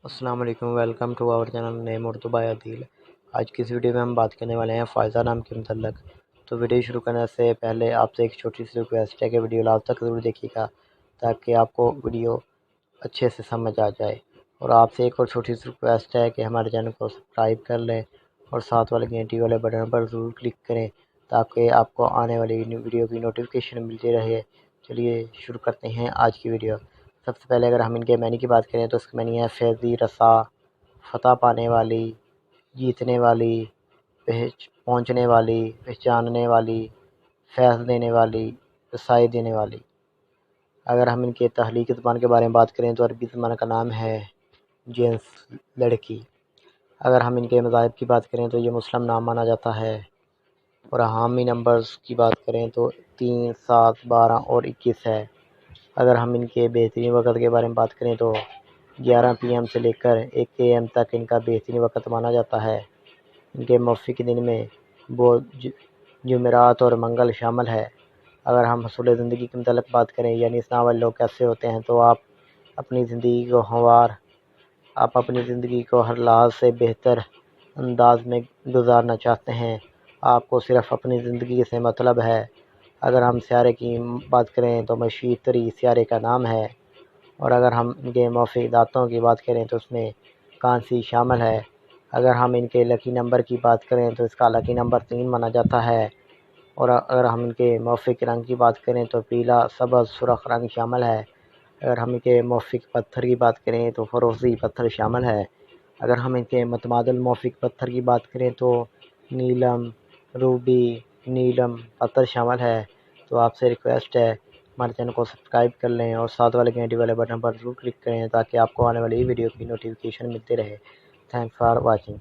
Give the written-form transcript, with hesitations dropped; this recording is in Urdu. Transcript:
السلام علیکم، welcome to our channel name Urdu by Adeel. آج کی اس ویڈیو میں ہم بات کرنے والے ہیں فائزہ نام کے متعلق۔ تو ویڈیو شروع کرنے سے پہلے آپ سے ایک چھوٹی سی ریکویسٹ ہے کہ ویڈیو لاسٹ تک ضرور دیکھیے گا تاکہ آپ کو ویڈیو اچھے سے سمجھ آ جائے۔ اور آپ سے ایک اور چھوٹی سی ریکویسٹ ہے کہ ہمارے چینل کو سبسکرائب کر لیں اور ساتھ والے گھنٹی والے بٹن پر ضرور کلک کریں تاکہ آپ کو آنے والی ویڈیو کی نوٹیفیکیشن ملتی رہے۔ چلیے شروع کرتے ہیں آج کی ویڈیو۔ سب سے پہلے اگر ہم ان کے معنی کی بات کریں تو اس کے معنی ہے فیضی، رسا، فتح پانے والی، جیتنے والی، پہنچنے والی، پہچاننے والی، فیض دینے والی، رسائی دینے والی۔ اگر ہم ان کے تخلیقی زبان کے بارے میں بات کریں تو عربی زبان کا نام ہے جنس، لڑکی۔ اگر ہم ان کے مذاہب کی بات کریں تو یہ مسلم نام مانا جاتا ہے۔ اور حامی نمبرز کی بات کریں تو 3، 7، 12 اور 21 ہے۔ اگر ہم ان کے بہترین وقت کے بارے میں بات کریں تو 11 PM سے لے کر 1 AM تک ان کا بہترین وقت مانا جاتا ہے۔ ان کے موافق دن میں جمعرات اور منگل شامل ہے۔ اگر ہم حصول زندگی کے متعلق بات کریں یعنی اس نام والے لوگ کیسے ہوتے ہیں تو آپ اپنی زندگی کو ہر لحاظ سے بہتر انداز میں گزارنا چاہتے ہیں۔ آپ کو صرف اپنی زندگی سے مطلب ہے۔ اگر ہم سیارے کی بات کریں تو مشیت تری سیارے کا نام ہے۔ اور اگر ہم ان کے موافق دانتوں کی بات کریں تو اس میں کانسی شامل ہے۔ اگر ہم ان کے لکی نمبر کی بات کریں تو اس کا لکی نمبر 3 مانا جاتا ہے۔ اور اگر ہم ان کے موافق رنگ کی بات کریں تو پیلا، سبز، سرخ رنگ شامل ہے۔ اگر ہم ان کے موافق پتھر کی بات کریں تو فروزی پتھر شامل ہے۔ اگر ہم ان کے متبادل موافق پتھر کی بات کریں تو نیلم، روبی، نیلم پتھر شامل ہے۔ تو آپ سے ریکویسٹ ہے ہمارے چینل کو سبسکرائب کر لیں اور ساتھ والے گھنٹی والے بٹن پر ضرور کلک کریں تاکہ آپ کو آنے والی ویڈیو کی نوٹیفیکیشن ملتی رہے۔ Thanks for watching.